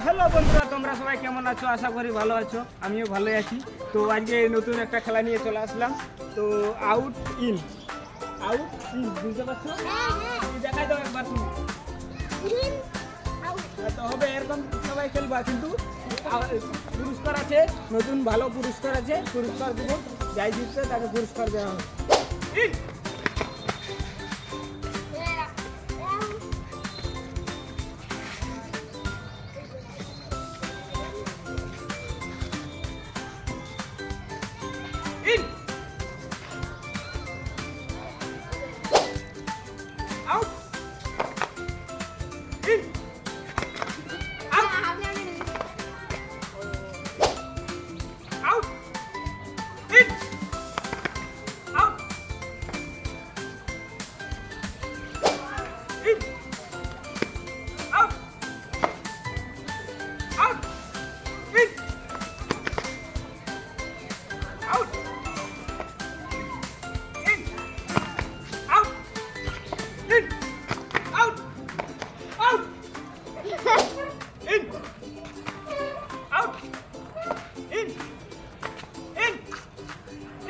Hello বন্ধুরা, তোমরা সবাই কেমন আছো? আশা করি ভালো আছো, আমিও ভালোই আছি। তো আজকে নতুন একটা খেলা নিয়ে চলে আসলাম। তো আউট ইন বুঝতে পারছো? দেখাই দাও একবার তুমি। তো হবে এরকম সবাই খেলবা, কিন্তু পুরস্কার আছে, নতুন ভালো পুরস্কার আছে। পুরস্কার দেবো, যাই জিতছে তাকে পুরস্কার দেওয়া হবে। In. Out. In. Out. Out. In. Out. In. Out. Out. In. Out. In, out, out, in, out,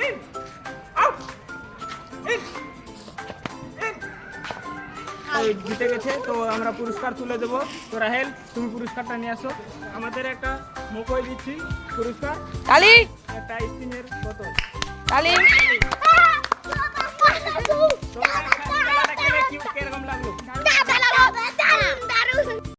in, out, in. জিতে গেছে, তো আমরা পুরস্কার তুলে দেবো। তো রাহেল, তুমি পুরস্কারটা নিয়ে আসো। আমাদের একটা মকই দিচ্ছি পুরস্কার, তালি একটা স্টিমের বোতল। তালি তোমরা খেলাটা খেলে কিরকম লাগলো?